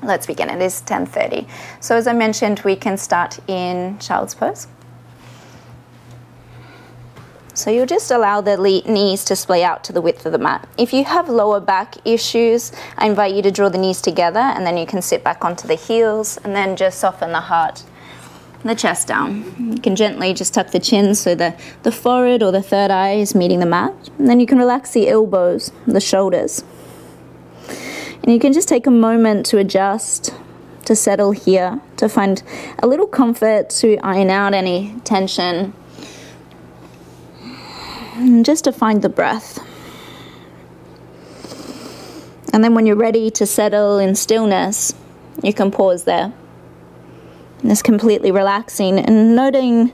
Let's begin. It is 10:30. So as I mentioned, we can start in child's pose. So you'll just allow the knees to splay out to the width of the mat. If you have lower back issues, I invite you to draw the knees together, and then you can sit back onto the heels and then just soften the heart and the chest down. You can gently just tuck the chin so the forehead or the third eye is meeting the mat. And then you can relax the elbows, the shoulders. And you can just take a moment to adjust, to settle here, to find a little comfort, to iron out any tension, and just to find the breath. And then when you're ready to settle in stillness, you can pause there. And just completely relaxing and noting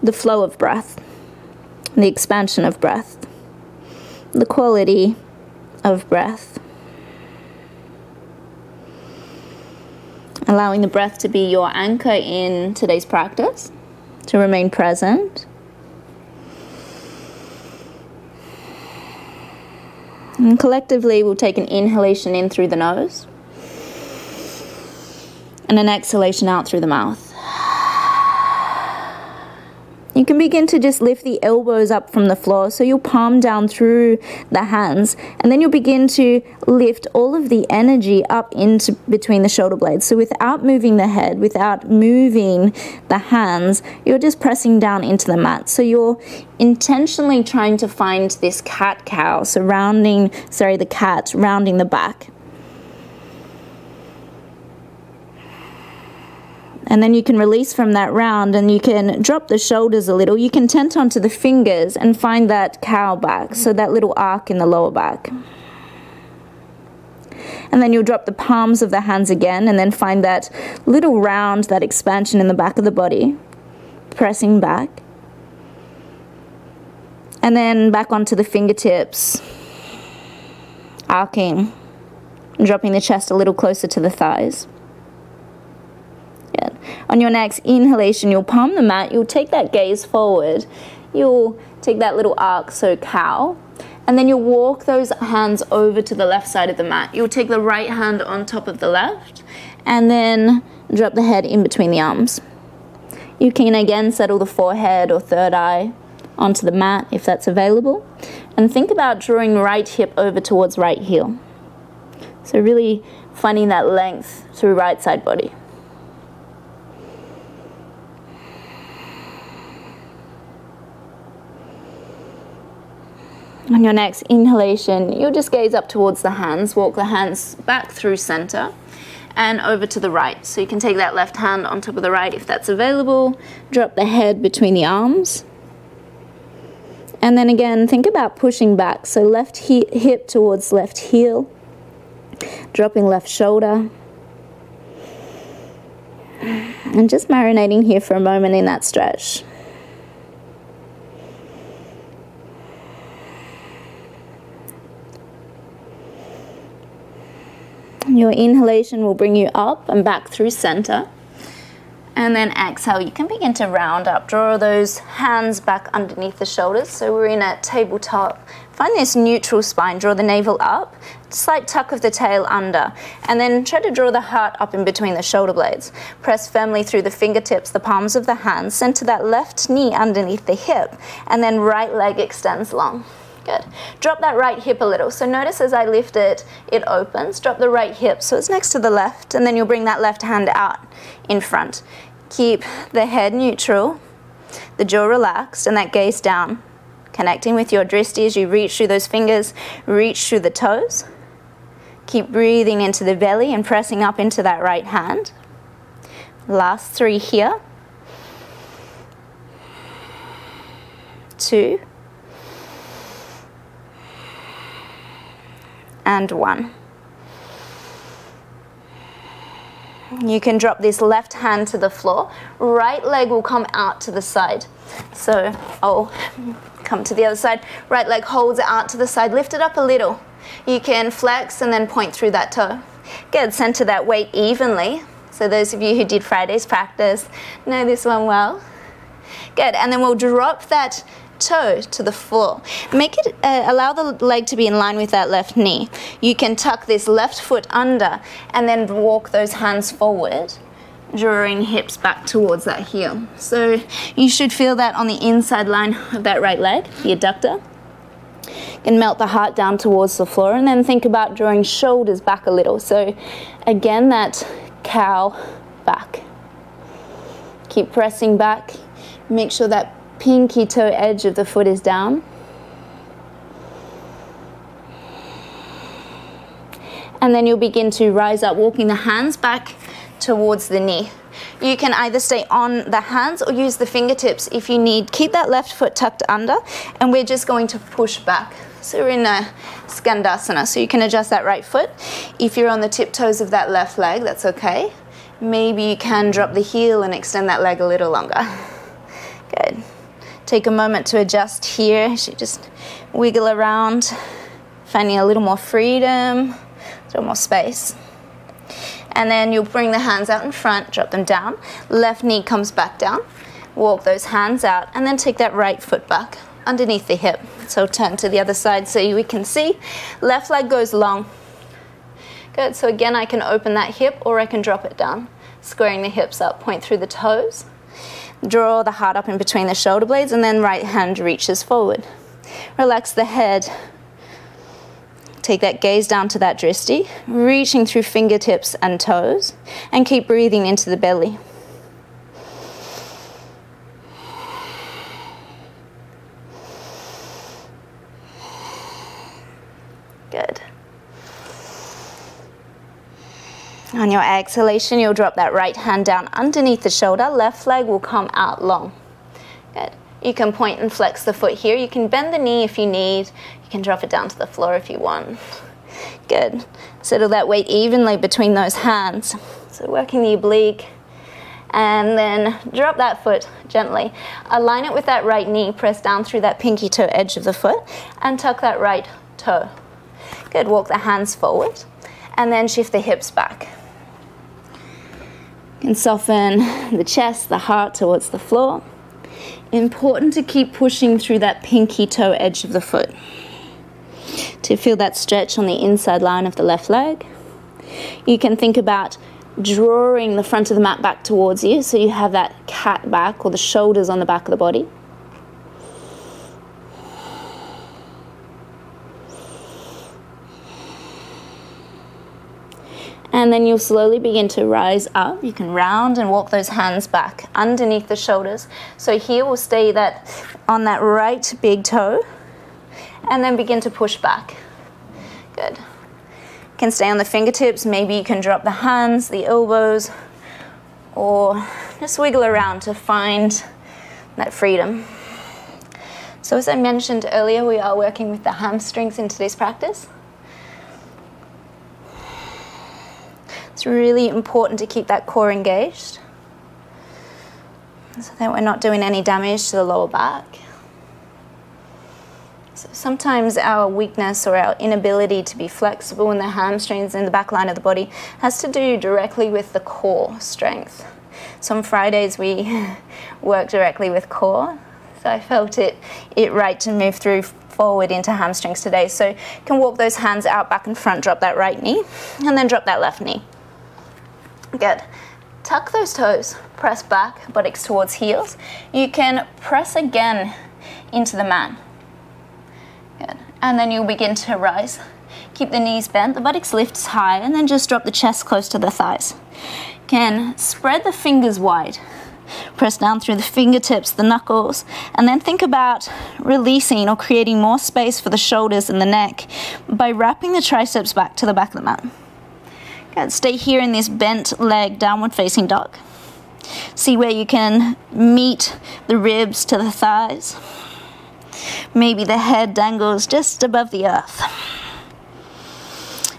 the flow of breath, the expansion of breath, the quality of breath. Allowing the breath to be your anchor in today's practice, to remain present. And collectively, we'll take an inhalation in through the nose and an exhalation out through the mouth. You can begin to just lift the elbows up from the floor, so you'll palm down through the hands, and then you'll begin to lift all of the energy up into between the shoulder blades. So without moving the head, without moving the hands, you're just pressing down into the mat. So you're intentionally trying to find this cat-cow the cat rounding the back. And then you can release from that round, and you can drop the shoulders a little. You can tent onto the fingers and find that cow back, so that little arc in the lower back. And then you'll drop the palms of the hands again, and then find that little round, that expansion in the back of the body, pressing back. And then back onto the fingertips, arcing, and dropping the chest a little closer to the thighs. Good. On your next inhalation, you'll palm the mat, you'll take that gaze forward, you'll take that little arc, so cow, and then you'll walk those hands over to the left side of the mat. You'll take the right hand on top of the left, and then drop the head in between the arms. You can again settle the forehead or third eye onto the mat if that's available, and think about drawing right hip over towards right heel. So really finding that length through right side body. On your next inhalation, you'll just gaze up towards the hands, walk the hands back through center and over to the right. So you can take that left hand on top of the right if that's available, drop the head between the arms. And then again, think about pushing back. So left hip towards left heel, dropping left shoulder. And just marinating here for a moment in that stretch. Your inhalation will bring you up and back through center. And then exhale, you can begin to round up. Draw those hands back underneath the shoulders. So we're in a tabletop. Find this neutral spine. Draw the navel up. Slight tuck of the tail under. And then try to draw the heart up in between the shoulder blades. Press firmly through the fingertips, the palms of the hands. Center that left knee underneath the hip. And then right leg extends long. Good. Drop that right hip a little. So notice as I lift it, it opens. Drop the right hip so it's next to the left, and then you'll bring that left hand out in front. Keep the head neutral, the jaw relaxed, and that gaze down. Connecting with your drishti as you reach through those fingers, reach through the toes. Keep breathing into the belly and pressing up into that right hand. Last 3 here. 2. And 1. You can drop this left hand to the floor. Right leg will come out to the side. So I'll come to the other side. Right leg holds it out to the side. Lift it up a little. You can flex and then point through that toe. Good. Center that weight evenly. So those of you who did Friday's practice know this one well. Good. And then we'll drop that toe to the floor. Make it, allow the leg to be in line with that left knee. You can tuck this left foot under and then walk those hands forward, drawing hips back towards that heel. So you should feel that on the inside line of that right leg, the adductor. And melt the heart down towards the floor, and then think about drawing shoulders back a little. So again, that cow back. Keep pressing back. Make sure that pinky toe edge of the foot is down. And then you'll begin to rise up, walking the hands back towards the knee. You can either stay on the hands or use the fingertips if you need. Keep that left foot tucked under, and we're just going to push back. So we're in a Skandasana, so you can adjust that right foot. If you're on the tiptoes of that left leg, that's okay. Maybe you can drop the heel and extend that leg a little longer. Good. Take a moment to adjust here. So just wiggle around, finding a little more freedom, a little more space. And then you'll bring the hands out in front, drop them down. Left knee comes back down. Walk those hands out, and then take that right foot back underneath the hip. So turn to the other side so we can see. Left leg goes long. Good, so again I can open that hip or I can drop it down. Squaring the hips up, point through the toes. Draw the heart up in between the shoulder blades, and then right hand reaches forward. Relax the head. Take that gaze down to that dristi, reaching through fingertips and toes, and keep breathing into the belly. Good. On your exhalation, you'll drop that right hand down underneath the shoulder. Left leg will come out long. Good. You can point and flex the foot here. You can bend the knee if you need. You can drop it down to the floor if you want. Good. Settle that weight evenly between those hands. So working the oblique. And then drop that foot gently. Align it with that right knee. Press down through that pinky toe edge of the foot and tuck that right toe. Good. Walk the hands forward and then shift the hips back. And soften the chest, the heart towards the floor. Important to keep pushing through that pinky toe edge of the foot to feel that stretch on the inside line of the left leg. You can think about drawing the front of the mat back towards you so you have that cat back or the shoulders on the back of the body. And then you'll slowly begin to rise up. You can round and walk those hands back underneath the shoulders. So here we'll stay on that right big toe and then begin to push back. Good. You can stay on the fingertips. Maybe you can drop the hands, the elbows, or just wiggle around to find that freedom. So as I mentioned earlier, we are working with the hamstrings in today's practice. It's really important to keep that core engaged so that we're not doing any damage to the lower back. So sometimes our weakness or our inability to be flexible in the hamstrings and the back line of the body has to do directly with the core strength. So on Fridays we work directly with core, so I felt it right to move through forward into hamstrings today. So you can walk those hands out back and front, drop that right knee, and then drop that left knee. Good. Tuck those toes, press back, buttocks towards heels. You can press again into the mat. Good. And then you'll begin to rise. Keep the knees bent, the buttocks lifts high, and then just drop the chest close to the thighs. You can spread the fingers wide. Press down through the fingertips, the knuckles, and then think about releasing or creating more space for the shoulders and the neck by wrapping the triceps back to the back of the mat. Good. Stay here in this bent leg, downward facing dog. See where you can meet the ribs to the thighs. Maybe the head dangles just above the earth.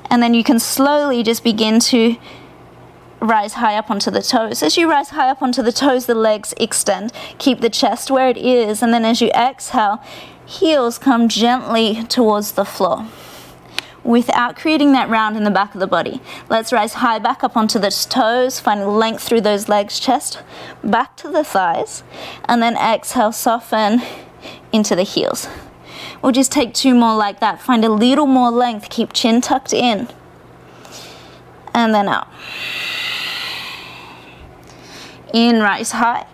And then you can slowly just begin to rise high up onto the toes. As you rise high up onto the toes, the legs extend. Keep the chest where it is, and then as you exhale, heels come gently towards the floor without creating that round in the back of the body. Let's rise high back up onto the toes, finding length through those legs, chest back to the thighs, and then exhale, soften into the heels. We'll just take 2 more like that. Find a little more length. Keep chin tucked in. And then out. In, rise high.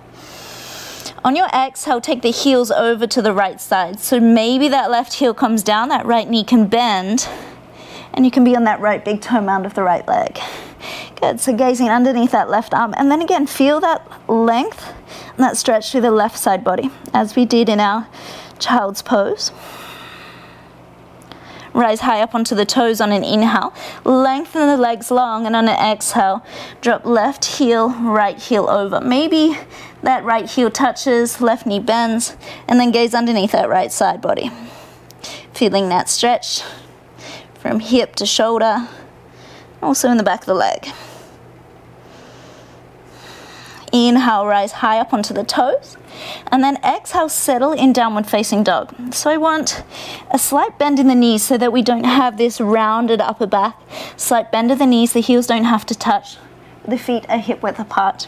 On your exhale, take the heels over to the right side. So maybe that left heel comes down, that right knee can bend, and you can be on that right big toe mound of the right leg. Good, so gazing underneath that left arm. And then again, feel that length and that stretch through the left side body, as we did in our child's pose. Rise high up onto the toes on an inhale. Lengthen the legs long, and on an exhale, drop left heel, right heel over. Maybe that right heel touches, left knee bends, and then gaze underneath that right side body. Feeling that stretch from hip to shoulder, also in the back of the leg. Inhale, rise high up onto the toes, and then exhale, settle in downward facing dog. So I want a slight bend in the knees so that we don't have this rounded upper back. Slight bend of the knees, the heels don't have to touch. The feet are hip width apart.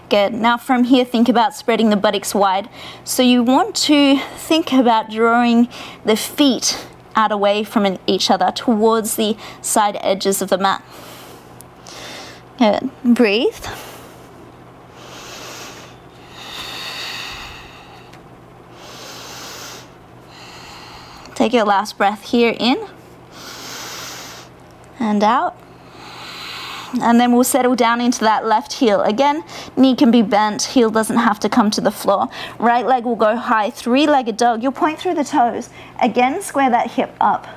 Good. Now from here, think about spreading the buttocks wide. So you want to think about drawing the feet out away from each other towards the side edges of the mat. Good. Breathe. Take your last breath here in and out. And then we'll settle down into that left heel. Again, knee can be bent, heel doesn't have to come to the floor. Right leg will go high, 3-legged dog. You'll point through the toes. Again, square that hip up.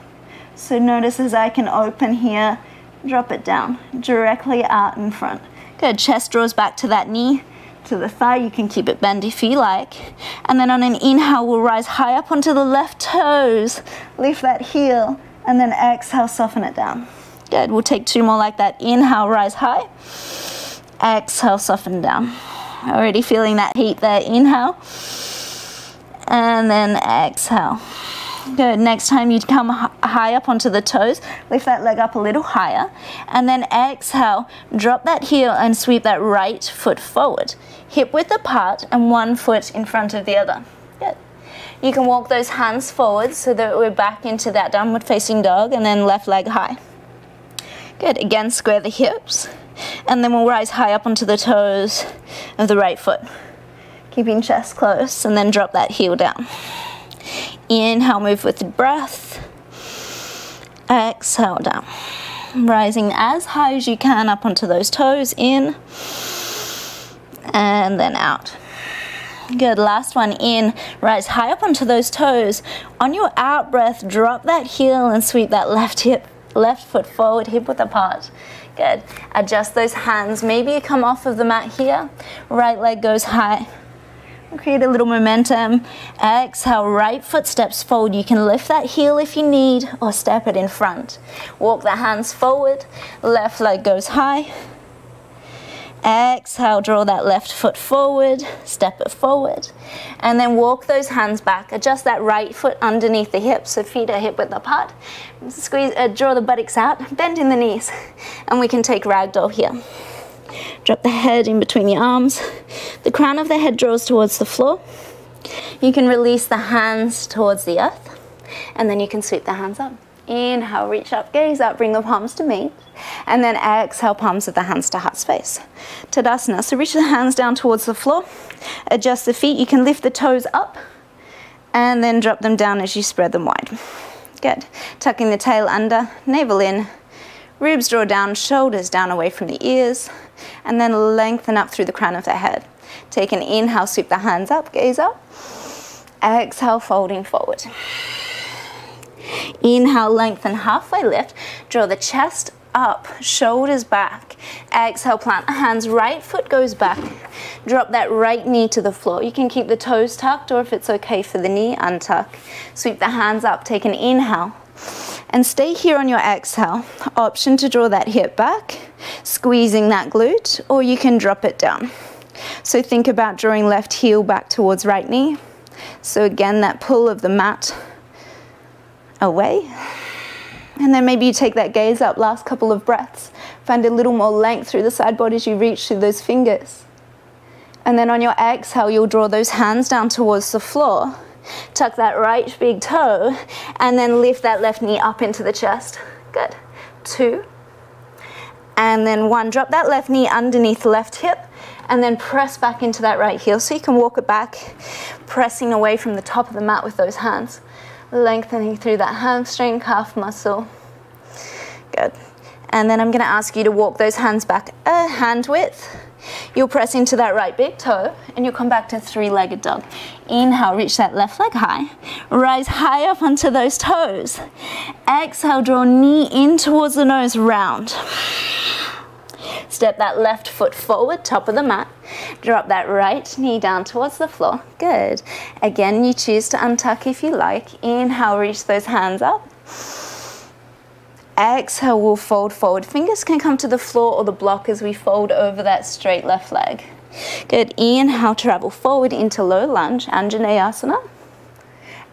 So notice as I can open here, drop it down, directly out in front. Good, chest draws back to that knee, to the thigh. You can keep it bent if you like. And then on an inhale, we'll rise high up onto the left toes, lift that heel, and then exhale, soften it down. Good, we'll take 2 more like that. Inhale, rise high. Exhale, soften down. Already feeling that heat there. Inhale, and then exhale. Good, next time you come high up onto the toes, lift that leg up a little higher, and then exhale, drop that heel and sweep that right foot forward. Hip width apart and 1 foot in front of the other. Good. You can walk those hands forward so that we're back into that downward facing dog, and then left leg high. Good, again square the hips, and then we'll rise high up onto the toes of the right foot. Keeping chest close, and then drop that heel down. Inhale, move with the breath. Exhale, down. Rising as high as you can up onto those toes, in, and then out. Good, last one, in, rise high up onto those toes. On your out breath, drop that heel and sweep that left foot forward, hip width apart. Good, adjust those hands. Maybe you come off of the mat here, right leg goes high. Create a little momentum. Exhale, right foot steps forward. You can lift that heel if you need, or step it in front. Walk the hands forward, left leg goes high. Exhale, draw that left foot forward, step it forward, and then walk those hands back. Adjust that right foot underneath the hips, so feet are hip width apart. Squeeze, draw the buttocks out, bend in the knees, and we can take ragdoll here. Drop the head in between the arms. The crown of the head draws towards the floor. You can release the hands towards the earth, and then you can sweep the hands up. Inhale, reach up, gaze up, bring the palms to meet, and then exhale, palms of the hands to heart space. Tadasana, so reach the hands down towards the floor, adjust the feet. You can lift the toes up, and then drop them down as you spread them wide. Good. Tucking the tail under, navel in, ribs draw down, shoulders down away from the ears, and then lengthen up through the crown of the head. Take an inhale, sweep the hands up, gaze up. Exhale, folding forward. Inhale, lengthen, halfway lift. Draw the chest up, shoulders back. Exhale, plant the hands, right foot goes back. Drop that right knee to the floor. You can keep the toes tucked, or if it's okay for the knee, untuck. Sweep the hands up, take an inhale. And stay here on your exhale. Option to draw that hip back, squeezing that glute, or you can drop it down. So think about drawing left heel back towards right knee. So again, that pull of the mat away. And then maybe you take that gaze up, last couple of breaths. Find a little more length through the side body as you reach through those fingers. And then on your exhale, you'll draw those hands down towards the floor. tuck that right big toe, and then lift that left knee up into the chest. Good. 2, and then 1. Drop that left knee underneath the left hip, and then press back into that right heel. So you can walk it back, pressing away from the top of the mat with those hands, lengthening through that hamstring, calf muscle. Good. And then I'm going to ask you to walk those hands back a hand width. You'll press into that right big toe, and you'll come back to three-legged dog. Inhale, reach that left leg high. Rise high up onto those toes. Exhale, draw knee in towards the nose, round. Step that left foot forward, top of the mat. Drop that right knee down towards the floor. Good. Again, you choose to untuck if you like. Inhale, reach those hands up. Exhale, we'll fold forward. Fingers can come to the floor or the block as we fold over that straight left leg. Good. Inhale, travel forward into low lunge, Anjaneyasana.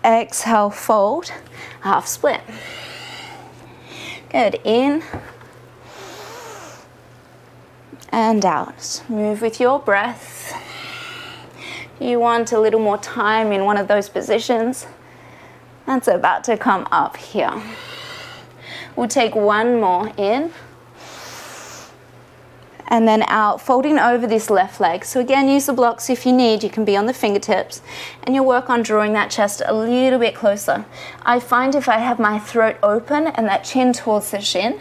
Exhale, fold, half split. Good. In and out. Move with your breath. You want a little more time in one of those positions. That's about to come up here. We'll take one more in and then out, folding over this left leg. So again, use the blocks if you need. You can be on the fingertips, and you'll work on drawing that chest a little bit closer. I find if I have my throat open and that chin towards the shin,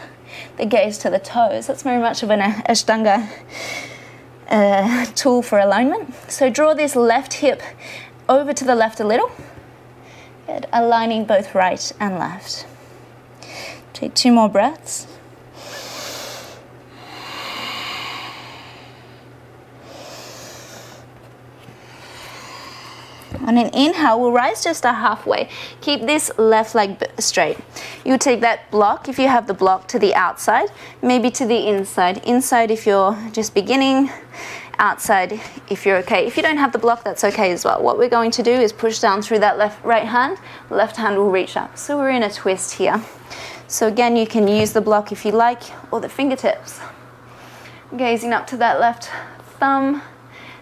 the gaze to the toes, that's very much of an Ashtanga tool for alignment. So draw this left hip over to the left a little. Good. Aligning both right and left. Take 2 more breaths. On an inhale, we'll rise just a halfway. Keep this left leg straight. You take that block, if you have the block, to the outside, maybe to the inside. Inside if you're just beginning, outside if you're okay. If you don't have the block, that's okay as well. What we're going to do is push down through that right hand will reach up. So we're in a twist here. So again, you can use the block if you like, or the fingertips. Gazing up to that left thumb.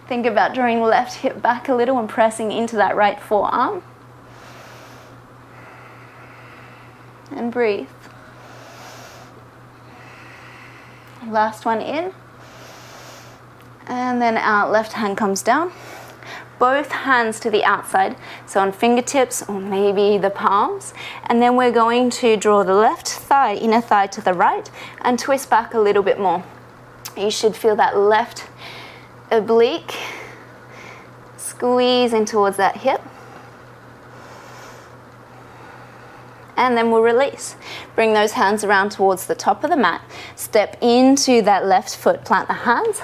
Think about drawing the left hip back a little and pressing into that right forearm. And breathe. Last one in. And then out, left hand comes down. Both hands to the outside, so on fingertips or maybe the palms. And then we're going to draw the left thigh, inner thigh to the right, and twist back a little bit more. You should feel that left oblique squeeze in towards that hip. And then we'll release. Bring those hands around towards the top of the mat. Step into that left foot, plant the hands.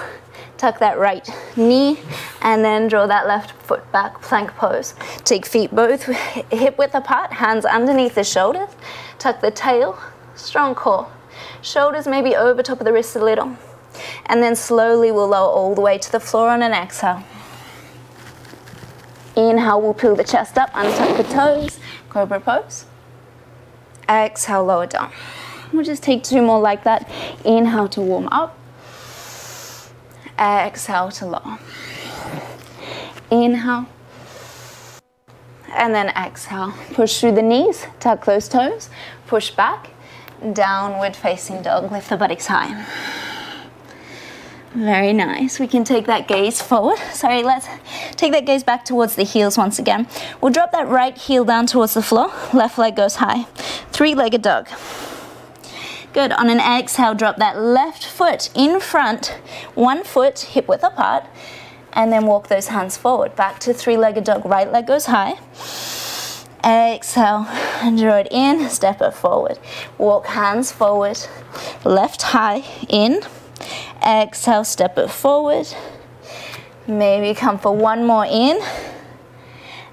Tuck that right knee, and then draw that left foot back, plank pose. Take feet both hip width apart, hands underneath the shoulders. Tuck the tail, strong core. Shoulders maybe over top of the wrists a little. And then slowly we'll lower all the way to the floor on an exhale. Inhale, we'll peel the chest up, untuck the toes, cobra pose. Exhale, lower down. We'll just take 2 more like that. Inhale to warm up. Exhale to lower. Inhale. And then exhale. Push through the knees, tuck those toes, push back, downward facing dog, lift the buttocks high. Very nice. We can take that gaze forward. Sorry, let's take that gaze back towards the heels once again. We'll drop that right heel down towards the floor, left leg goes high. 3-legged dog. Good. On an exhale, drop that left foot in front, 1 foot hip width apart, and then walk those hands forward. Back to 3-legged dog, right leg goes high. Exhale, and draw it in, step it forward. Walk hands forward, left high, in. Exhale, step it forward. Maybe come for 1 more in.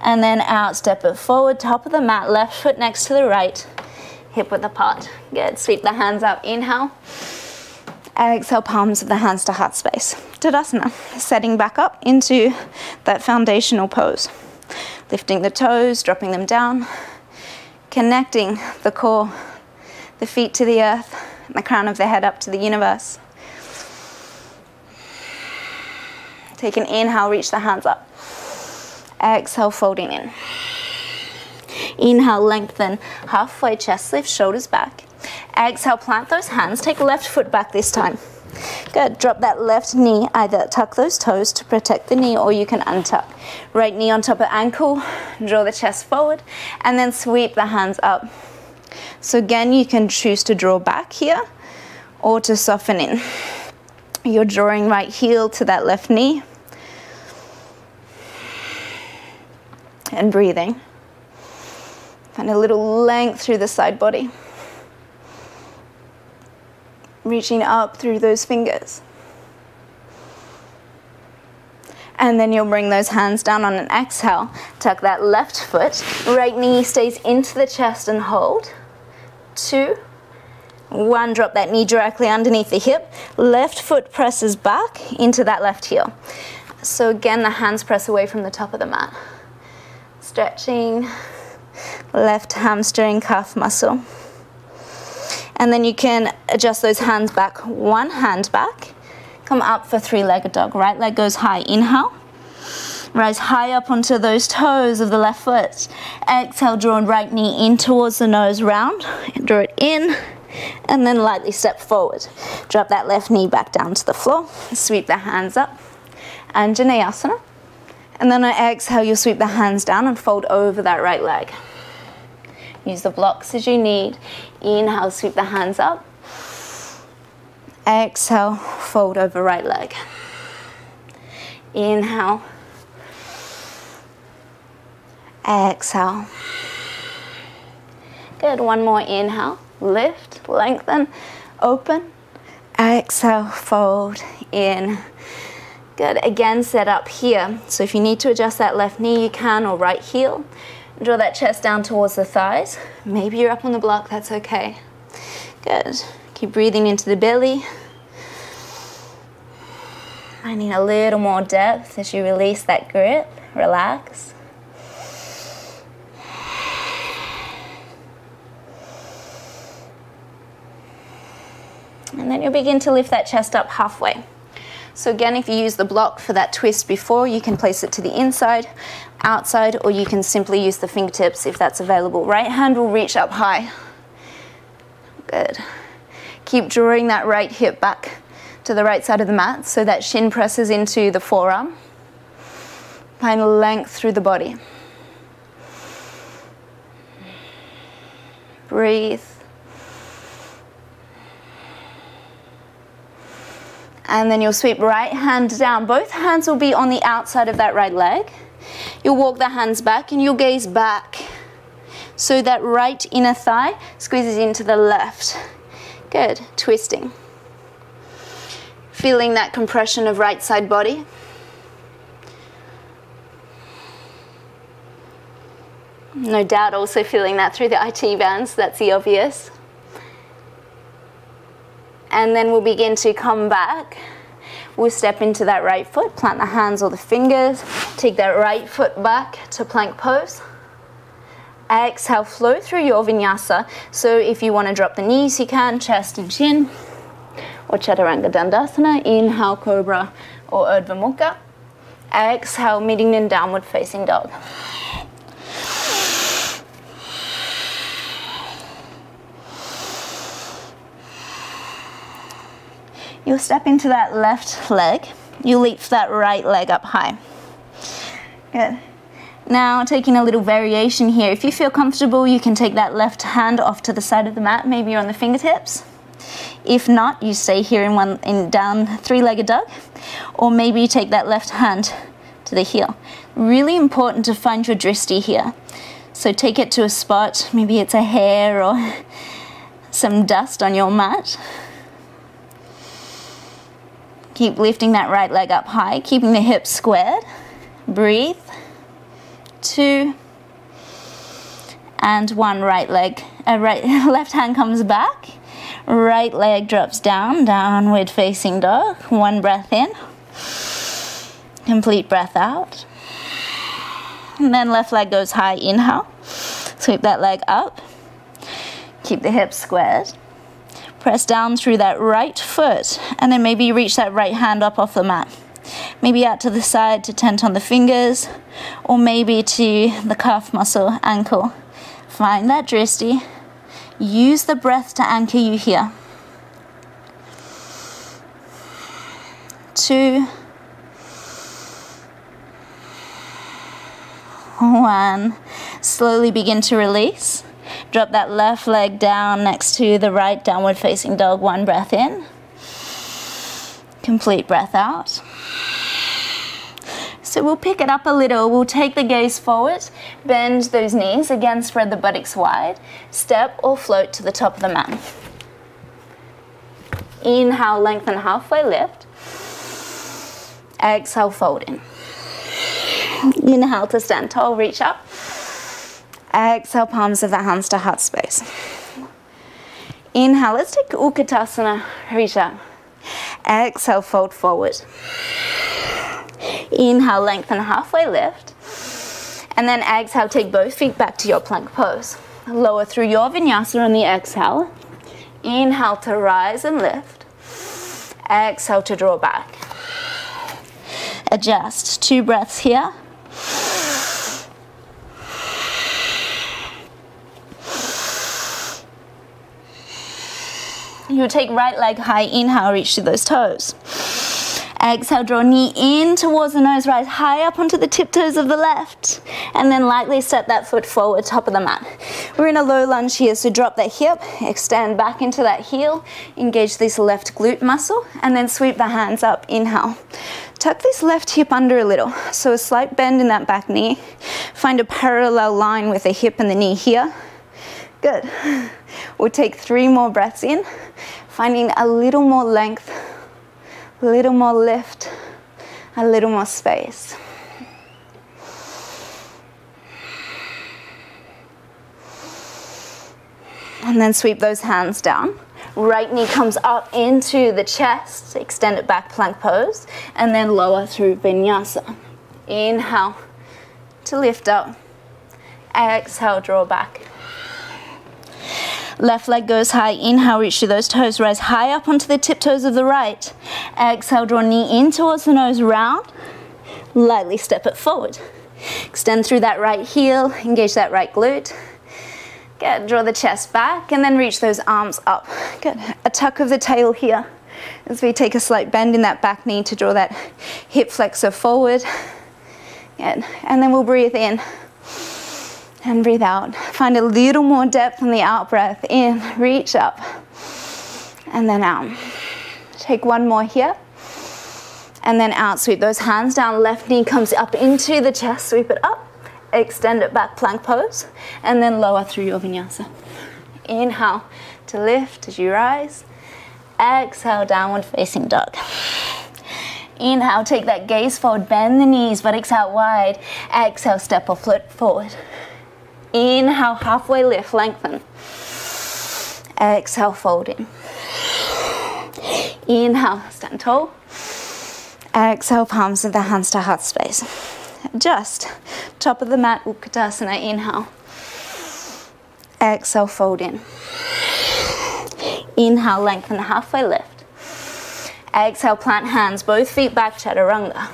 And then out, step it forward, top of the mat, left foot next to the right. Hip width apart. Good. Sweep the hands up. Inhale. Exhale, palms of the hands to heart space. Tadasana. Setting back up into that foundational pose. Lifting the toes, dropping them down. Connecting the core, the feet to the earth, and the crown of the head up to the universe. Take an inhale, reach the hands up. Exhale, folding in. Inhale, lengthen, halfway chest lift, shoulders back. Exhale, plant those hands, take left foot back this time. Good, drop that left knee, either tuck those toes to protect the knee or you can untuck. Right knee on top of ankle, draw the chest forward, and then sweep the hands up. So again, you can choose to draw back here or to soften in. You're drawing right heel to that left knee and breathing. Find a little length through the side body. Reaching up through those fingers. And then you'll bring those hands down on an exhale. Tuck that left foot. Right knee stays into the chest and hold. 2, 1, drop that knee directly underneath the hip. Left foot presses back into that left heel. So again, the hands press away from the top of the mat. Stretching left hamstring calf muscle. And then you can adjust those hands back, one hand back. Come up for three-legged dog. Right leg goes high, inhale. Rise high up onto those toes of the left foot. Exhale, draw right knee in towards the nose, round. Draw it in, and then lightly step forward. Drop that left knee back down to the floor. Sweep the hands up. Anjaneyasana. And then on exhale, you'll sweep the hands down and fold over that right leg. Use the blocks as you need. Inhale, sweep the hands up. Exhale, fold over right leg. Inhale. Exhale. Good, one more inhale. Lift, lengthen, open. Exhale, fold in. Good, again set up here. So if you need to adjust that left knee, you can, or right heel. Draw that chest down towards the thighs. Maybe you're up on the block, that's okay. Good. Keep breathing into the belly. I need a little more depth as you release that grip. Relax. And then you'll begin to lift that chest up halfway. So again, if you use the block for that twist before, you can place it to the inside, outside, or you can simply use the fingertips if that's available. Right hand will reach up high. Good. Keep drawing that right hip back to the right side of the mat so that shin presses into the forearm. Find length through the body. Breathe. And then you'll sweep right hand down. Both hands will be on the outside of that right leg. You'll walk the hands back and you'll gaze back. So that right inner thigh squeezes into the left. Good, twisting. Feeling that compression of right side body. No doubt also feeling that through the IT bands, that's the obvious. And then we'll begin to come back. We'll step into that right foot, plant the hands or the fingers, take that right foot back to plank pose. Exhale, flow through your vinyasa. So if you want to drop the knees, you can, chest and chin. Or chaturanga dandasana, inhale, cobra or urdhva mukha. Exhale, meeting in downward facing dog. You'll step into that left leg. You'll lift that right leg up high. Good. Now taking a little variation here. If you feel comfortable, you can take that left hand off to the side of the mat. Maybe you're on the fingertips. If not, you stay here in down three-legged dog. Or maybe you take that left hand to the heel. Really important to find your drishti here. So take it to a spot. Maybe it's a hair or some dust on your mat. Keep lifting that right leg up high, keeping the hips squared. Breathe. 2 and 1. Left hand comes back. Right leg drops down, downward facing dog. 1 breath in. Complete breath out. And then left leg goes high, inhale. Sweep that leg up. Keep the hips squared. Press down through that right foot, and then maybe you reach that right hand up off the mat. Maybe out to the side to tent on the fingers, or maybe to the calf muscle, ankle, Find that drishti. Use the breath to anchor you here. 2, 1. Slowly begin to release. Drop that left leg down next to the right downward facing dog. 1 breath in. Complete breath out. So we'll pick it up a little. We'll take the gaze forward, bend those knees, again spread the buttocks wide, step or float to the top of the mat. Inhale, lengthen halfway lift. Exhale, fold in. Inhale to stand tall, reach up. Exhale, palms of the hands to heart space. Inhale, let's take Utkatasana, reach up. Exhale, fold forward. Inhale, lengthen halfway lift. And then exhale, take both feet back to your plank pose. Lower through your vinyasa on the exhale. Inhale to rise and lift. Exhale to draw back. Adjust. 2 breaths here. You'll take right leg high, inhale, reach to those toes. Exhale, draw knee in towards the nose, rise high up onto the tiptoes of the left, and then lightly step that foot forward, top of the mat. We're in a low lunge here, so drop that hip, extend back into that heel, engage this left glute muscle, and then sweep the hands up, inhale. Tuck this left hip under a little, so a slight bend in that back knee. Find a parallel line with the hip and the knee here. Good. We'll take 3 more breaths in, finding a little more length, a little more lift, a little more space. And then sweep those hands down. Right knee comes up into the chest, extend it back, plank pose, and then lower through vinyasa. Inhale to lift up. Exhale, draw back. Left leg goes high, inhale, reach to those toes, rise high up onto the tiptoes of the right. Exhale, draw knee in towards the nose, round, lightly step it forward. Extend through that right heel, engage that right glute. Good, draw the chest back and then reach those arms up. Good, a tuck of the tail here as we take a slight bend in that back knee to draw that hip flexor forward. Good, and then we'll breathe in. And breathe out. Find a little more depth on the out breath. In, reach up, and then out. Take 1 more here, and then out. Sweep those hands down. Left knee comes up into the chest. Sweep it up. Extend it back, plank pose, and then lower through your vinyasa. Inhale to lift as you rise. Exhale, downward facing dog. Inhale, take that gaze forward, bend the knees, buttocks out wide. Exhale, step or float forward. Inhale, halfway lift, lengthen. Exhale, fold in. Inhale, stand tall. Exhale, palms of the hands to heart space. Adjust. Top of the mat, Utkatasana, inhale. Exhale, fold in. Inhale, lengthen, halfway lift. Exhale, plant hands, both feet back, chaturanga.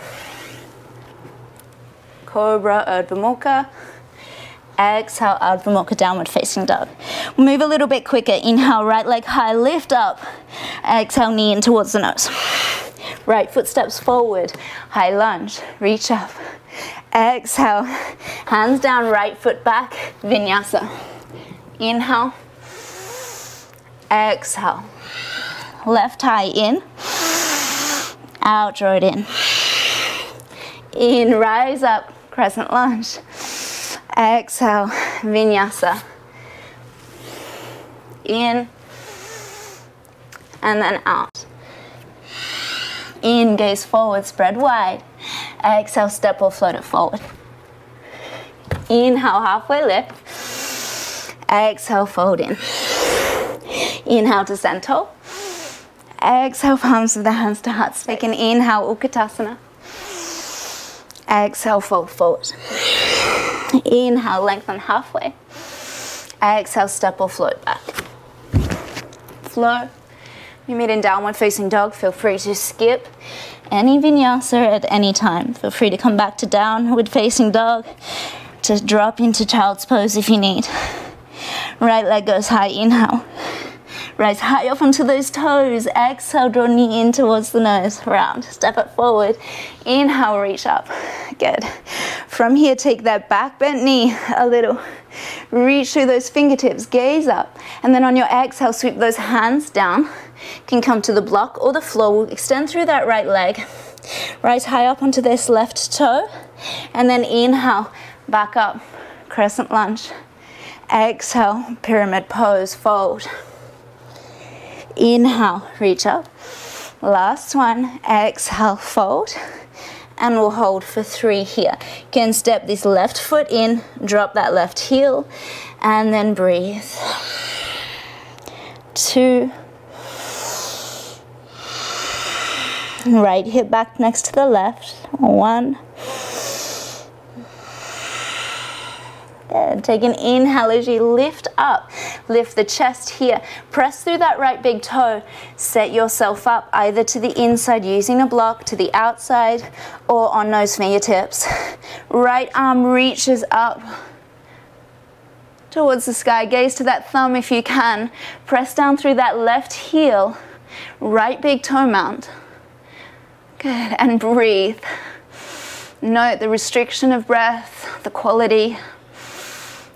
Cobra, Urdhva Mukha. Exhale, Urdhva Mukha, downward facing dog. We'll move a little bit quicker. Inhale, right leg high, lift up. Exhale, knee in towards the nose. Right foot steps forward, high lunge, reach up. Exhale, hands down, right foot back, vinyasa. Inhale. Exhale. Left high in. Out, draw it in. In, rise up, crescent lunge. Exhale, vinyasa. In, and then out. In, gaze forward, spread wide. Exhale, step or float it forward. Inhale, halfway lift. Exhale, fold in. Inhale to stand tall. Exhale, palms of the hands to heart. Take an inhale, Utkatasana. Exhale, fold forward. Inhale, lengthen halfway. Exhale, step or float back. Flow. You meet in downward facing dog. Feel free to skip any vinyasa at any time. Feel free to come back to downward facing dog, to drop into child's pose if you need. Right leg goes high, inhale. Rise high up onto those toes. Exhale, draw knee in towards the nose. Round, step it forward. Inhale, reach up. Good. From here, take that back bent knee a little. Reach through those fingertips, gaze up. And then on your exhale, sweep those hands down. Can come to the block or the floor. We'll extend through that right leg. Rise high up onto this left toe. And then inhale, back up, crescent lunge. Exhale, pyramid pose, fold. Inhale, reach up. Last one, exhale, fold. And we'll hold for 3 here. You can step this left foot in, drop that left heel, and then breathe. 2. Right hip back next to the left. 1. Good. Take an inhale as you lift up. Lift the chest here. Press through that right big toe. Set yourself up either to the inside using a block, to the outside, or on those fingertips. Right arm reaches up towards the sky. Gaze to that thumb if you can. Press down through that left heel. Right big toe mount. Good. And breathe. Note the restriction of breath, the quality,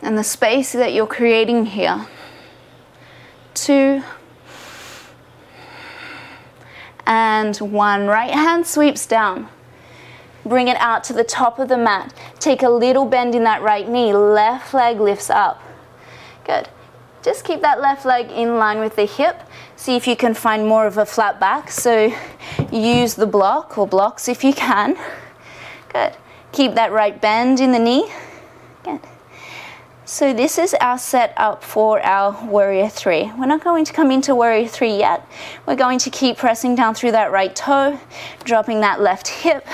and the space that you're creating here. 2. And 1. Right hand sweeps down. Bring it out to the top of the mat. Take a little bend in that right knee. Left leg lifts up. Good. Just keep that left leg in line with the hip. See if you can find more of a flat back. So use the block or blocks if you can. Good. Keep that right bend in the knee. Good. So this is our setup for our warrior 3. We're not going to come into warrior 3 yet. We're going to keep pressing down through that right toe, dropping that left hip,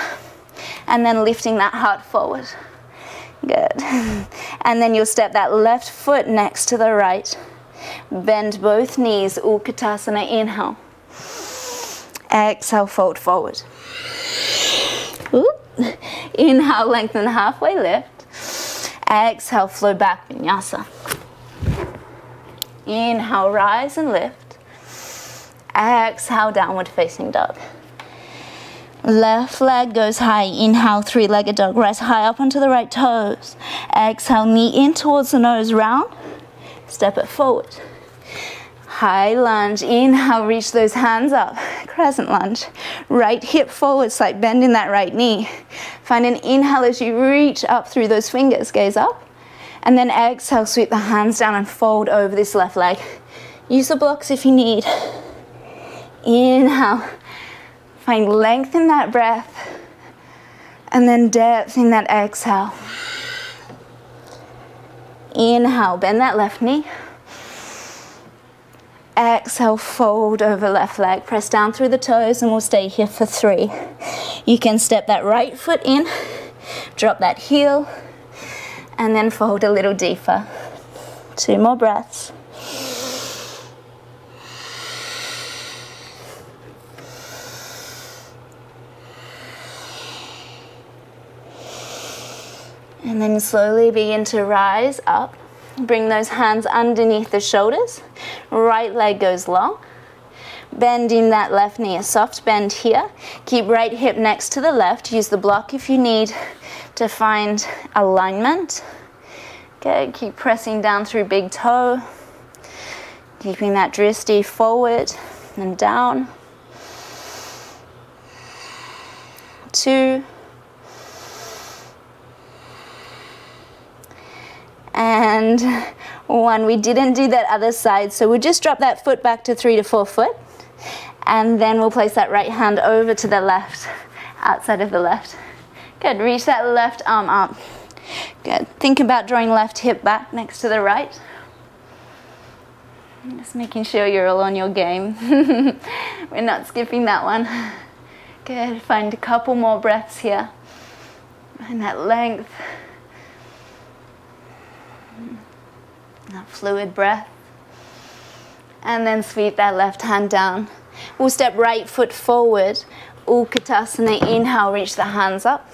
and then lifting that heart forward. Good. And then you'll step that left foot next to the right. Bend both knees, Utkatasana, inhale. Exhale, fold forward. Ooh. Inhale, lengthen halfway lift. Exhale, flow back, Vinyasa. Inhale, rise and lift. Exhale, downward facing dog. Left leg goes high. Inhale, 3-legged dog. Rise high up onto the right toes. Exhale, knee in towards the nose, round. Step it forward. High lunge. Inhale, reach those hands up. Crescent lunge. Right hip forward, slight bend in that right knee. Find an inhale as you reach up through those fingers. Gaze up. And then exhale, sweep the hands down and fold over this left leg. Use the blocks if you need. Inhale. Find length in that breath. And then depth in that exhale. Inhale, bend that left knee. Exhale, fold over left leg. Press down through the toes and we'll stay here for 3. You can step that right foot in, drop that heel, and then fold a little deeper. 2 more breaths. And then slowly begin to rise up. Bring those hands underneath the shoulders. Right leg goes long. Bend in that left knee, a soft bend here. Keep right hip next to the left. Use the block if you need to find alignment. Okay, keep pressing down through big toe. Keeping that drishti forward and down. 2. And 1. We didn't do that other side, so we'll just drop that foot back to 3 to 4 foot. And then we'll place that right hand over to the left, outside of the left. Good, reach that left arm up. Good, think about drawing left hip back next to the right. Just making sure you're all on your game. We're not skipping that one. Good, find a couple more breaths here. And that length. That fluid breath. And then sweep that left hand down. We'll step right foot forward. Utkatasana, inhale, reach the hands up.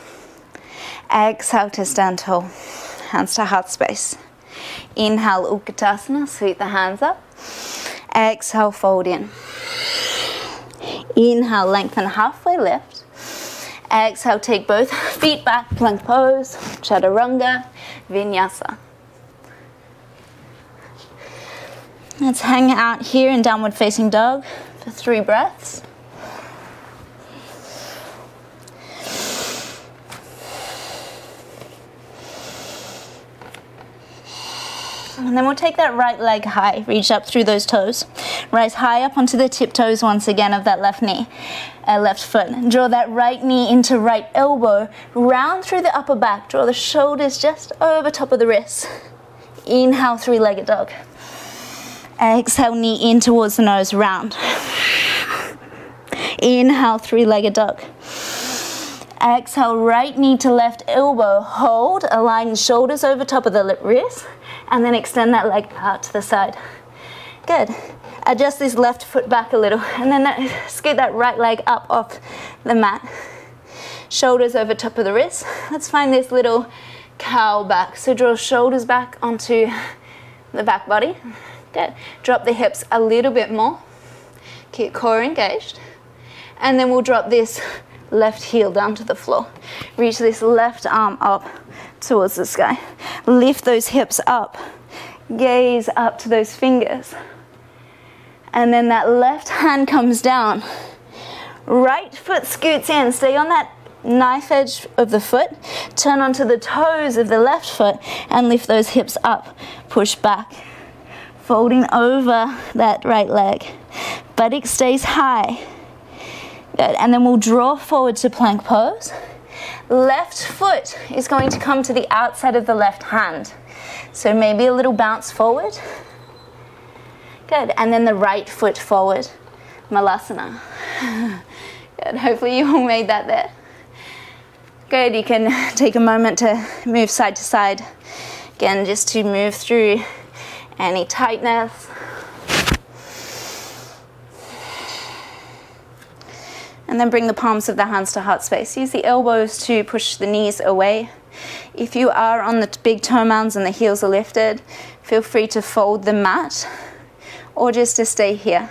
Exhale to stand tall. Hands to heart space. Inhale, utkatasana, sweep the hands up. Exhale, fold in. Inhale, lengthen halfway lift. Exhale, take both feet back, plank pose, chaturanga, vinyasa. Let's hang out here in downward facing dog for 3 breaths. And then we'll take that right leg high, reach up through those toes. Rise high up onto the tiptoes once again of that left knee, left foot. Draw that right knee into right elbow, round through the upper back. Draw the shoulders just over top of the wrists. Inhale, 3-legged dog. Exhale, knee in towards the nose, round. Inhale, 3-legged dog. Exhale, right knee to left elbow, hold, align shoulders over top of the wrist, and then extend that leg out to the side. Good. Adjust this left foot back a little, and then scoot that right leg up off the mat. Shoulders over top of the wrist. Let's find this little cow back. So draw shoulders back onto the back body. Good. Drop the hips a little bit more. Keep core engaged. And then we'll drop this left heel down to the floor. Reach this left arm up towards the sky. Lift those hips up. Gaze up to those fingers. And then that left hand comes down. Right foot scoots in. Stay on that knife edge of the foot. Turn onto the toes of the left foot and lift those hips up. Push back. Folding over that right leg. Buttock stays high. Good. And then we'll draw forward to plank pose. Left foot is going to come to the outside of the left hand. So maybe a little bounce forward. Good. And then the right foot forward. Malasana. Good. Hopefully you all made that there. Good. You can take a moment to move side to side. Again, just to move through any tightness. And then bring the palms of the hands to heart space. Use the elbows to push the knees away. If you are on the big toe mounds and the heels are lifted, feel free to fold the mat or just to stay here.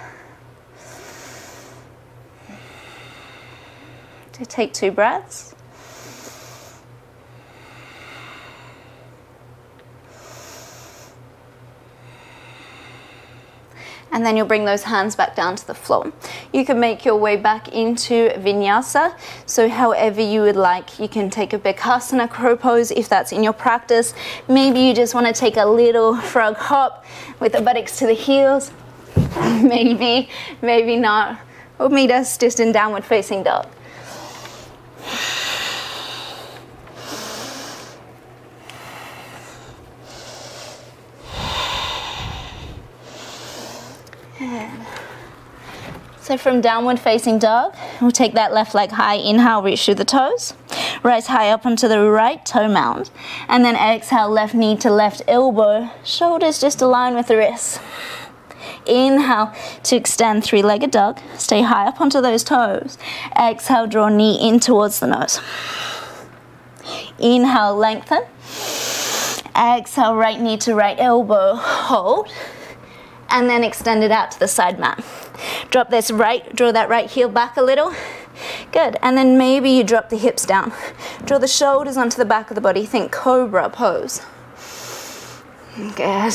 To take 2 breaths. And then you'll bring those hands back down to the floor. You can make your way back into Vinyasa. So however you would like, you can take a Bakasana crow pose if that's in your practice. Maybe you just want to take a little frog hop with the buttocks to the heels. Maybe, maybe not. Or meet us just in downward facing dog. So from downward facing dog, we'll take that left leg high. Inhale, reach through the toes. Rise high up onto the right toe mound. And then exhale, left knee to left elbow. Shoulders just align with the wrists. Inhale to extend, 3-legged dog. Stay high up onto those toes. Exhale, draw knee in towards the nose. Inhale, lengthen. Exhale, right knee to right elbow. Hold. And then extend it out to the side mat. Draw that right heel back a little. Good. And then maybe you drop the hips down. Draw the shoulders onto the back of the body. Think cobra pose. Good.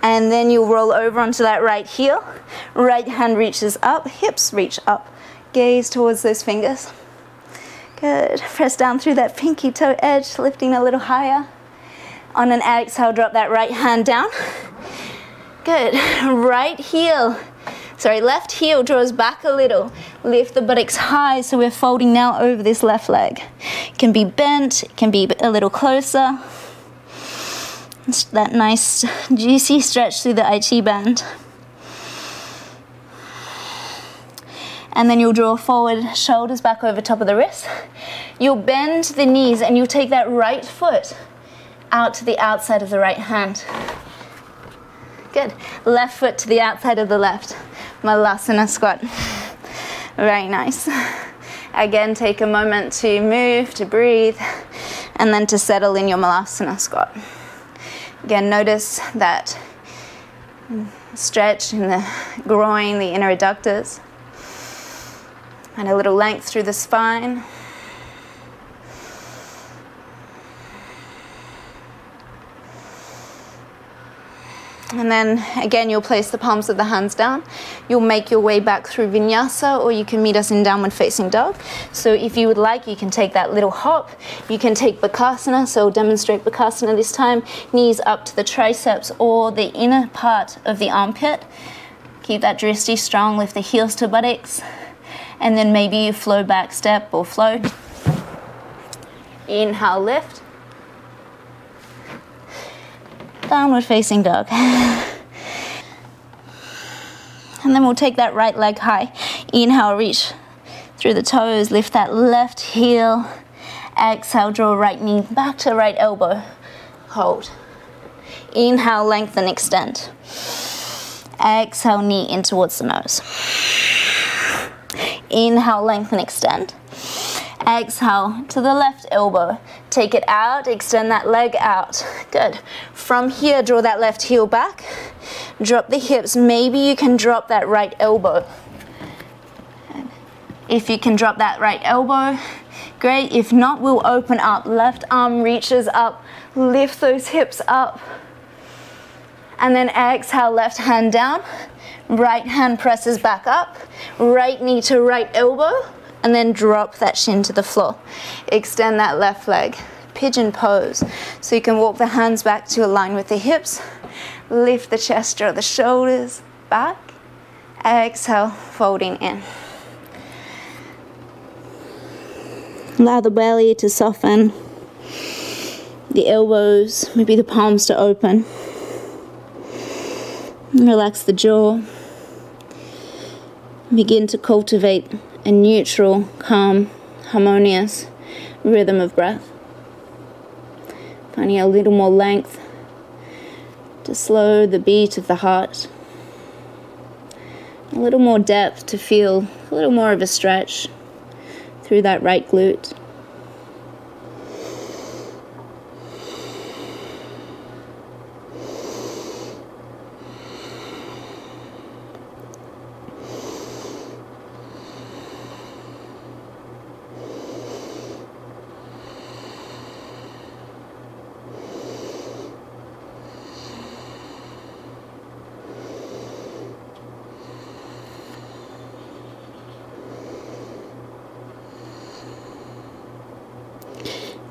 And then you'll roll over onto that right heel. Right hand reaches up, hips reach up. Gaze towards those fingers. Good. Press down through that pinky toe edge, lifting a little higher. On an exhale, drop that right hand down. Good. Left heel draws back a little. Lift the buttocks high, so we're folding now over this left leg. It can be bent, it can be a little closer. It's that nice, juicy stretch through the IT band. And then you'll draw forward, shoulders back over top of the wrist. You'll bend the knees and you'll take that right foot out to the outside of the right hand. Good. Left foot to the outside of the left. Malasana squat. Very nice. Again, take a moment to move, to breathe, and then to settle in your malasana squat. Again, notice that stretch in the groin, the inner adductors, and a little length through the spine. And then again, you'll place the palms of the hands down. You'll make your way back through Vinyasa, or you can meet us in downward facing dog. So if you would like, you can take that little hop. You can take Bakasana, so we'll demonstrate Bakasana this time. Knees up to the triceps or the inner part of the armpit. Keep that drishti strong, lift the heels to buttocks. And then maybe you flow back step or float. Inhale, lift. Downward facing dog. And then we'll take that right leg high. Inhale, reach through the toes, lift that left heel. Exhale, draw right knee back to right elbow. Hold. Inhale, lengthen, extend. Exhale, knee in towards the nose. Inhale, lengthen, extend. Exhale to the left elbow. Take it out, extend that leg out. Good. From here, draw that left heel back. Drop the hips. Maybe you can drop that right elbow. If you can drop that right elbow, great. If not, we'll open up. Left arm reaches up. Lift those hips up. And then exhale, left hand down. Right hand presses back up. Right knee to right elbow. And then drop that shin to the floor. Extend that left leg. Pigeon pose. So you can walk the hands back to align with the hips. Lift the chest, draw the shoulders back. Exhale, folding in. Allow the belly to soften. The elbows, maybe the palms to open. Relax the jaw. Begin to cultivate a neutral, calm, harmonious rhythm of breath. Finding a little more length to slow the beat of the heart. A little more depth to feel a little more of a stretch through that right glute.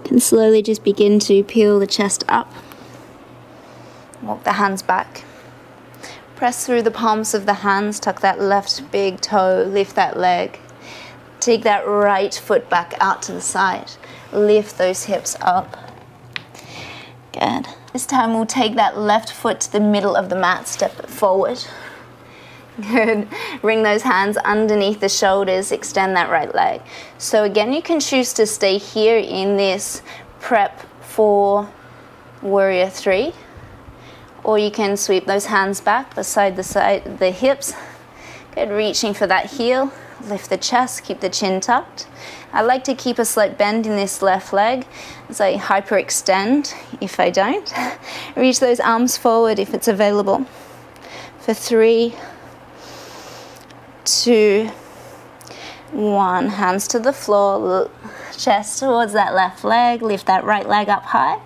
And slowly just begin to peel the chest up. Walk the hands back. Press through the palms of the hands, tuck that left big toe, lift that leg. Take that right foot back out to the side. Lift those hips up. Good. This time we'll take that left foot to the middle of the mat, step it forward. Good. Bring those hands underneath the shoulders, extend that right leg. So again, you can choose to stay here in this prep for warrior 3, or you can sweep those hands back beside the hips. Good. Reaching for that heel, lift the chest, keep the chin tucked. I like to keep a slight bend in this left leg as I hyperextend if I don't. Reach those arms forward if it's available. For 3, 2, 1, hands to the floor, chest towards that left leg, lift that right leg up high.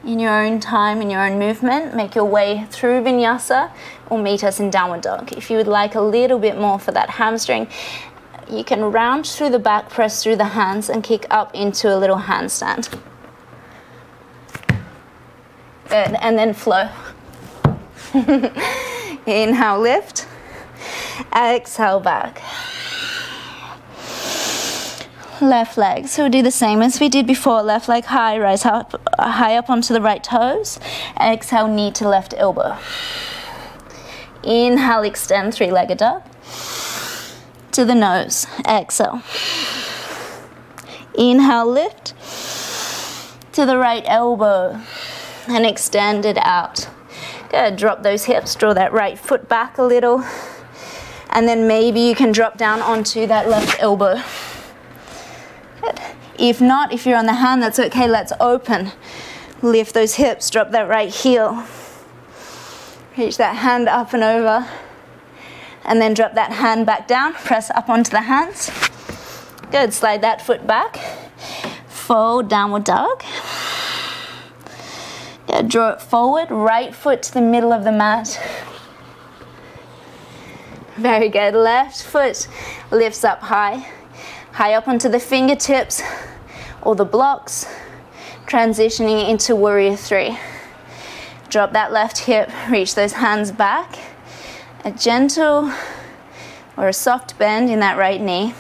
In your own time, in your own movement, make your way through Vinyasa or meet us in downward dog. If you would like a little bit more for that hamstring, you can round through the back, press through the hands and kick up into a little handstand. Good, and then flow. Inhale, lift. Exhale, back. Left leg. So we'll do the same as we did before. Left leg high, rise up, high up onto the right toes. Exhale, knee to left elbow. Inhale, extend, 3-legged dog. To the nose. Exhale. Inhale, lift. To the right elbow. And extend it out. Good, drop those hips, draw that right foot back a little, and then maybe you can drop down onto that left elbow. Good. If not, if you're on the hand, that's okay. Let's open. Lift those hips, drop that right heel. Reach that hand up and over. And then drop that hand back down. Press up onto the hands. Good, slide that foot back. Fold, downward dog. Good, draw it forward. Right foot to the middle of the mat. Very good. Left foot lifts up high. High up onto the fingertips or the blocks. Transitioning into warrior three. Drop that left hip, reach those hands back. A gentle or a soft bend in that right knee.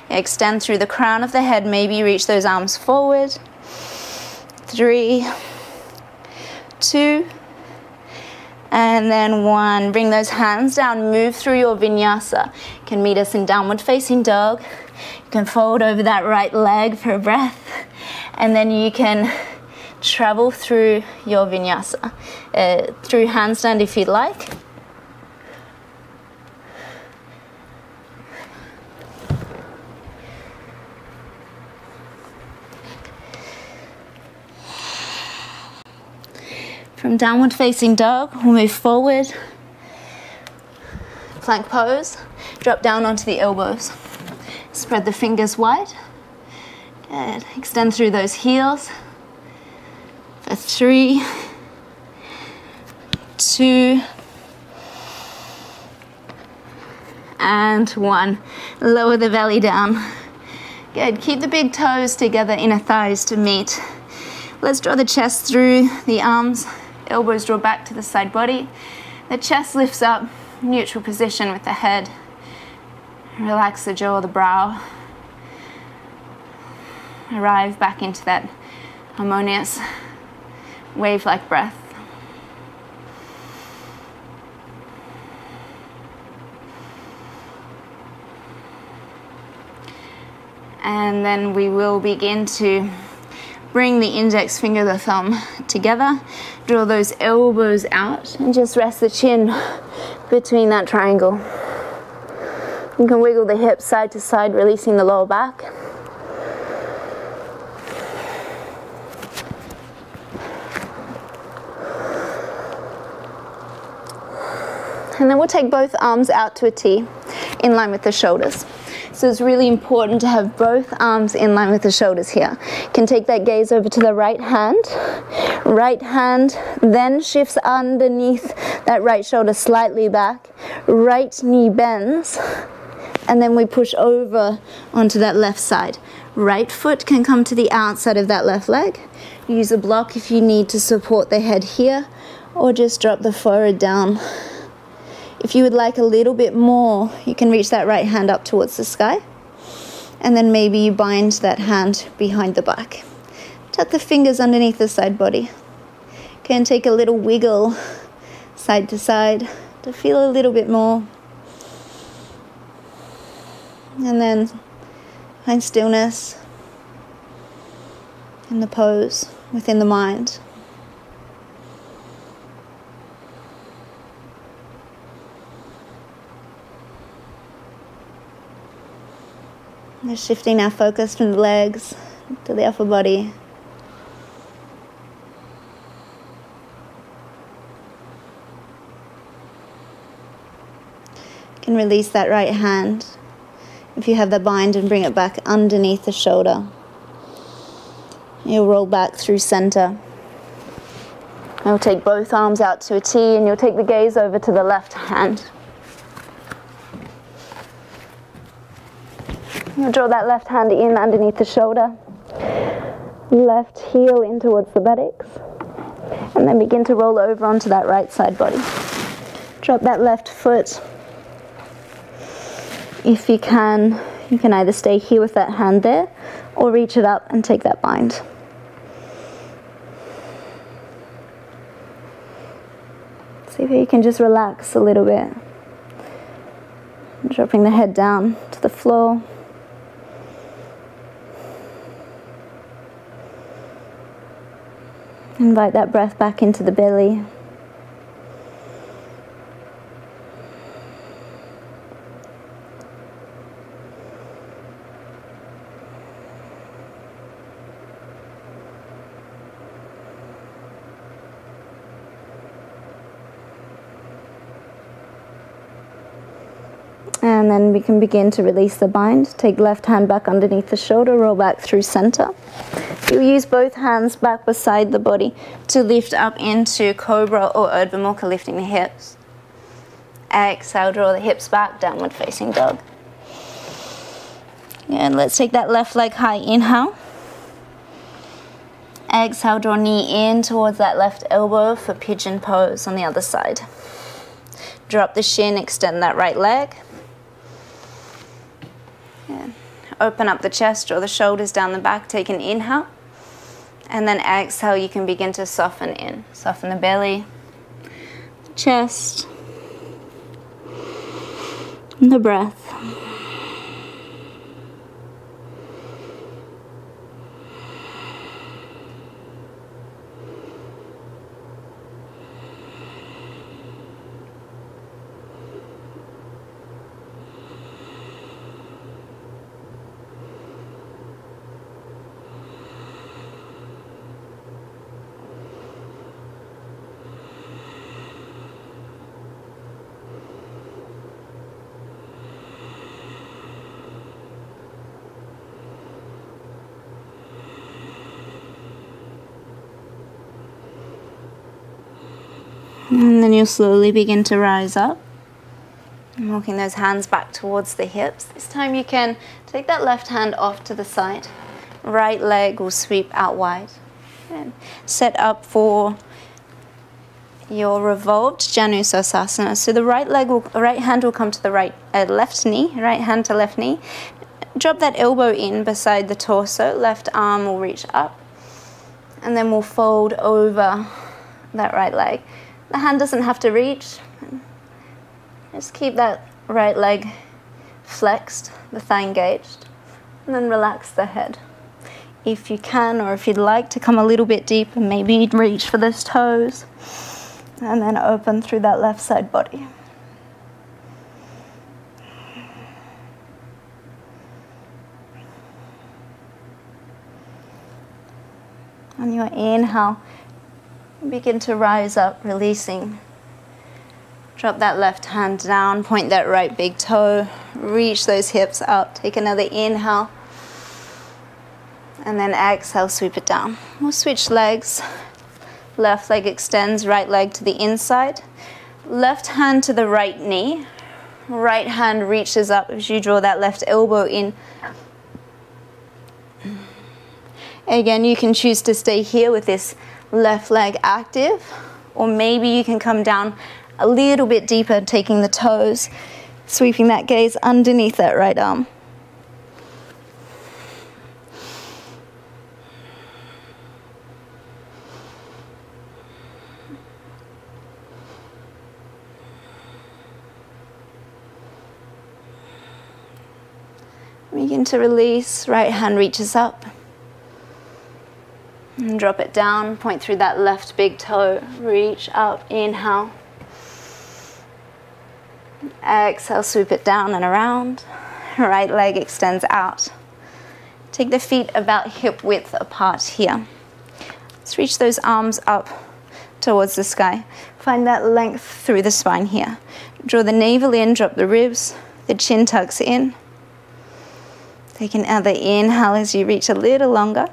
Extend through the crown of the head, maybe reach those arms forward. 3, 2, and then 1. Bring those hands down, move through your vinyasa. You can meet us in downward facing dog. You can fold over that right leg for a breath. And then you can travel through your vinyasa, through handstand if you'd like. From downward facing dog, we'll move forward, plank pose, drop down onto the elbows. Spread the fingers wide. Good. Extend through those heels. For 3, 2, and 1. Lower the belly down. Good. Keep the big toes together, inner thighs to meet. Let's draw the chest through the arms. Elbows draw back to the side body. The chest lifts up, neutral position with the head. Relax the jaw, the brow. Arrive back into that harmonious wave-like breath. And then we will begin to bring the index finger, the thumb together. Draw those elbows out and just rest the chin between that triangle. You can wiggle the hips side to side, releasing the lower back. And then we'll take both arms out to a T, in line with the shoulders. So it's really important to have both arms in line with the shoulders here. You can take that gaze over to the right hand. Right hand then shifts underneath that right shoulder slightly back. Right knee bends. And then we push over onto that left side. Right foot can come to the outside of that left leg. Use a block if you need to support the head here, or just drop the forehead down. If you would like a little bit more, you can reach that right hand up towards the sky. And then maybe you bind that hand behind the back. Tuck the fingers underneath the side body. Can take a little wiggle side to side to feel a little bit more. And then find stillness in the pose within the mind. Just shifting our focus from the legs to the upper body. You can release that right hand if you have the bind and bring it back underneath the shoulder. You'll roll back through center. You'll take both arms out to a T and you'll take the gaze over to the left hand. You'll draw that left hand in underneath the shoulder. Left heel in towards the buttocks. And then begin to roll over onto that right side body. Drop that left foot. If you can either stay here with that hand there or reach it up and take that bind. See if you can just relax a little bit. Dropping the head down to the floor. Invite that breath back into the belly. And then we can begin to release the bind. Take left hand back underneath the shoulder, roll back through center. You'll use both hands back beside the body to lift up into Cobra or Urdhva Mukha, lifting the hips. Exhale, draw the hips back, downward facing dog. And let's take that left leg high, inhale. Exhale, draw knee in towards that left elbow for pigeon pose on the other side. Drop the shin, extend that right leg. Yeah. Open up the chest, draw the shoulders down the back, take an inhale. And then exhale, you can begin to soften in. Soften the belly, the chest, and the breath. And then you'll slowly begin to rise up, walking those hands back towards the hips. This time you can take that left hand off to the side. Right leg will sweep out wide. And set up for your revolved Janusasana. So the right hand will come to the left knee, right hand to left knee. Drop that elbow in beside the torso. Left arm will reach up. And then we'll fold over that right leg. The hand doesn't have to reach. Just keep that right leg flexed, the thigh engaged, and then relax the head. If you can, or if you'd like to come a little bit deeper, maybe you'd reach for those toes, and then open through that left side body. On your inhale, begin to rise up, releasing. Drop that left hand down, point that right big toe, reach those hips up. Take another inhale, and then exhale, sweep it down. We'll switch legs. Left leg extends, right leg to the inside. Left hand to the right knee. Right hand reaches up as you draw that left elbow in. Again, you can choose to stay here with this left leg active, or maybe you can come down a little bit deeper, taking the toes, sweeping that gaze underneath that right arm. Begin to release, right hand reaches up. And drop it down, point through that left big toe, reach up, inhale. Exhale, sweep it down and around. Right leg extends out. Take the feet about hip width apart here. Let's reach those arms up towards the sky. Find that length through the spine here. Draw the navel in, drop the ribs, the chin tucks in. Take another inhale as you reach a little longer.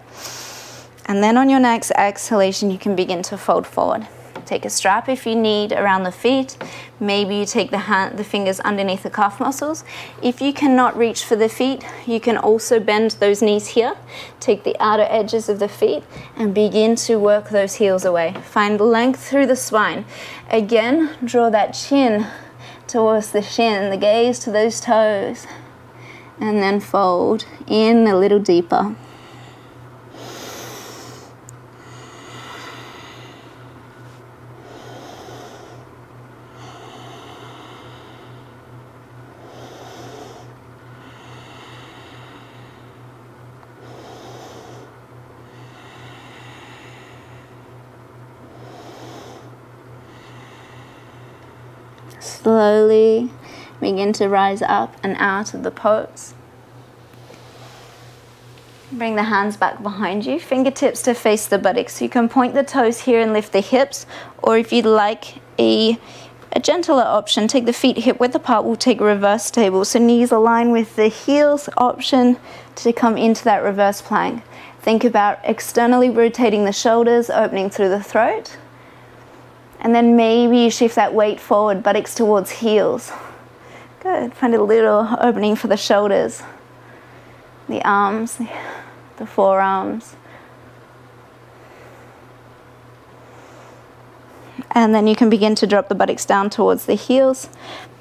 And then on your next exhalation, you can begin to fold forward. Take a strap if you need around the feet. Maybe you take the fingers underneath the calf muscles. If you cannot reach for the feet, you can also bend those knees here. Take the outer edges of the feet and begin to work those heels away. Find length through the spine. Again, draw that chin towards the shin, the gaze to those toes. And then fold in a little deeper. Slowly begin to rise up and out of the pose. Bring the hands back behind you, fingertips to face the buttocks. You can point the toes here and lift the hips, or if you'd like a a gentler option, take the feet hip width apart, we'll take reverse table. So knees align with the heels, option to come into that reverse plank. Think about externally rotating the shoulders, opening through the throat. And then maybe you shift that weight forward, buttocks towards heels. Good, find a little opening for the shoulders, the arms, the forearms. And then you can begin to drop the buttocks down towards the heels,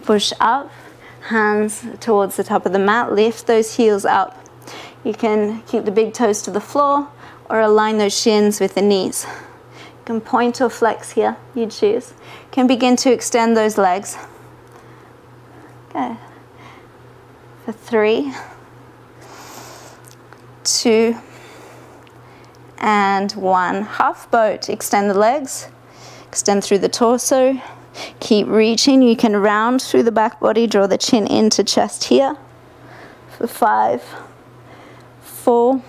push up, hands towards the top of the mat, lift those heels up. You can keep the big toes to the floor or align those shins with the knees. You can point or flex here, you choose. You can begin to extend those legs. Good. For 3, 2, and 1. Half boat, extend the legs, extend through the torso. Keep reaching, you can round through the back body, draw the chin into chest here. For 5, 4,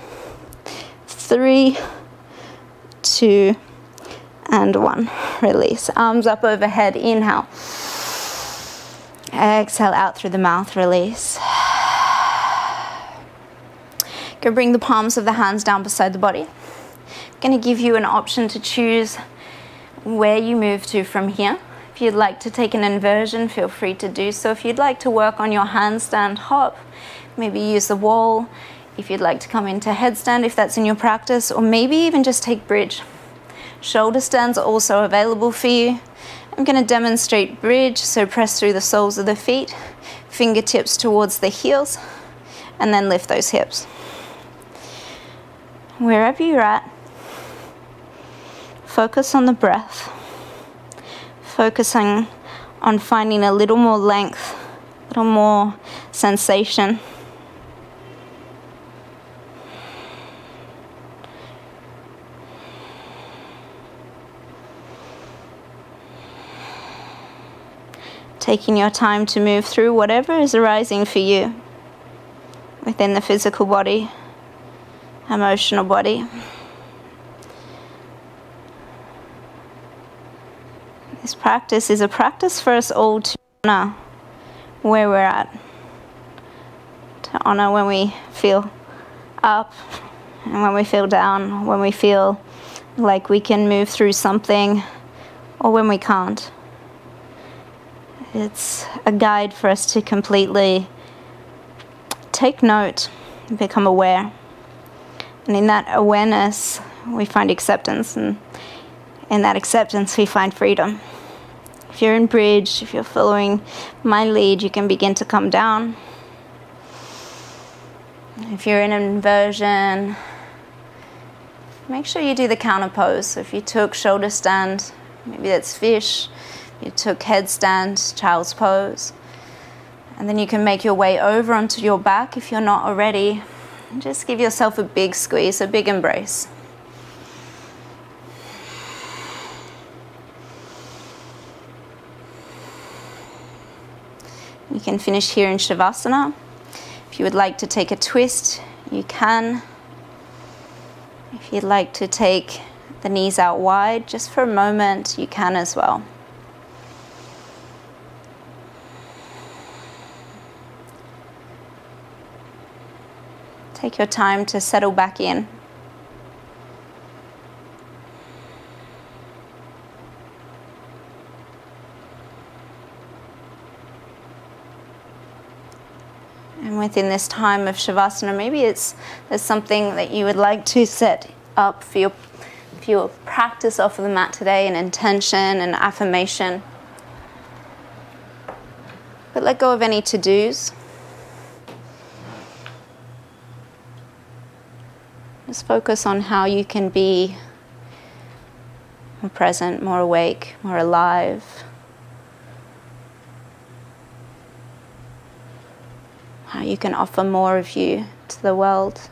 3, 2, and 1. Release. Arms up overhead, inhale. Exhale out through the mouth, release. Go bring the palms of the hands down beside the body. I'm going to give you an option to choose where you move to from here. If you'd like to take an inversion, feel free to do so. If you'd like to work on your handstand hop, maybe use the wall. If you'd like to come into headstand, if that's in your practice, or maybe even just take bridge. Shoulder stands are also available for you. I'm going to demonstrate bridge, so press through the soles of the feet, fingertips towards the heels, and then lift those hips. Wherever you're at, focus on the breath, focusing on finding a little more length, a little more sensation. Taking your time to move through whatever is arising for you within the physical body, emotional body. This practice is a practice for us all to honor where we're at, to honor when we feel up and when we feel down, when we feel like we can move through something or when we can't. It's a guide for us to completely take note and become aware. And in that awareness, we find acceptance. And in that acceptance, we find freedom. If you're in bridge, if you're following my lead, you can begin to come down. If you're in an inversion, make sure you do the counter pose. So if you took shoulder stand, maybe that's fish. You took headstand, child's pose, and then you can make your way over onto your back if you're not already. And just give yourself a big squeeze, a big embrace. You can finish here in Shavasana. If you would like to take a twist, you can. If you'd like to take the knees out wide, just for a moment, you can as well. Take your time to settle back in. And within this time of Shavasana, maybe there's something that you would like to set up for your practice off of the mat today, an intention, an affirmation. But let go of any to-dos. Just focus on how you can be more present, more awake, more alive. How you can offer more of you to the world.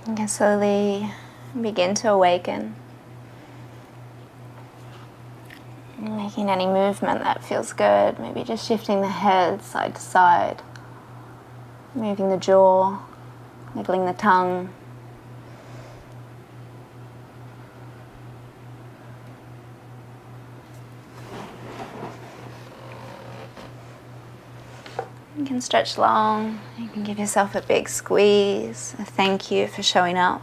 You can slowly begin to awaken. Making any movement that feels good, maybe just shifting the head side to side, moving the jaw, wiggling the tongue. You can stretch long, you can give yourself a big squeeze, a thank you for showing up.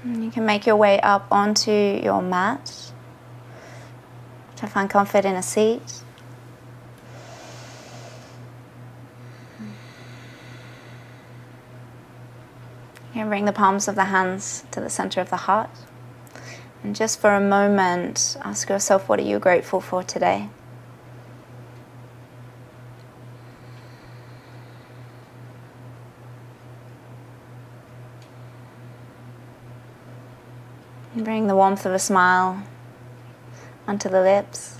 And you can make your way up onto your mat to find comfort in a seat. You can bring the palms of the hands to the center of the heart. And just for a moment, ask yourself, what are you grateful for today? And bring the warmth of a smile onto the lips.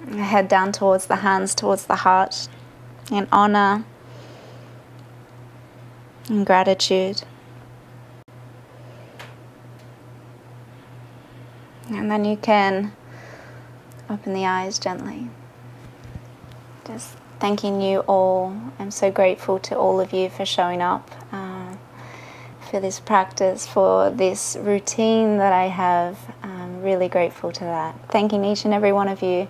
And head down towards the hands, towards the heart, in honor and gratitude. And then you can open the eyes gently. Just thanking you all. I'm so grateful to all of you for showing up for this practice, for this routine that I have. I'm really grateful to that. Thanking each and every one of you.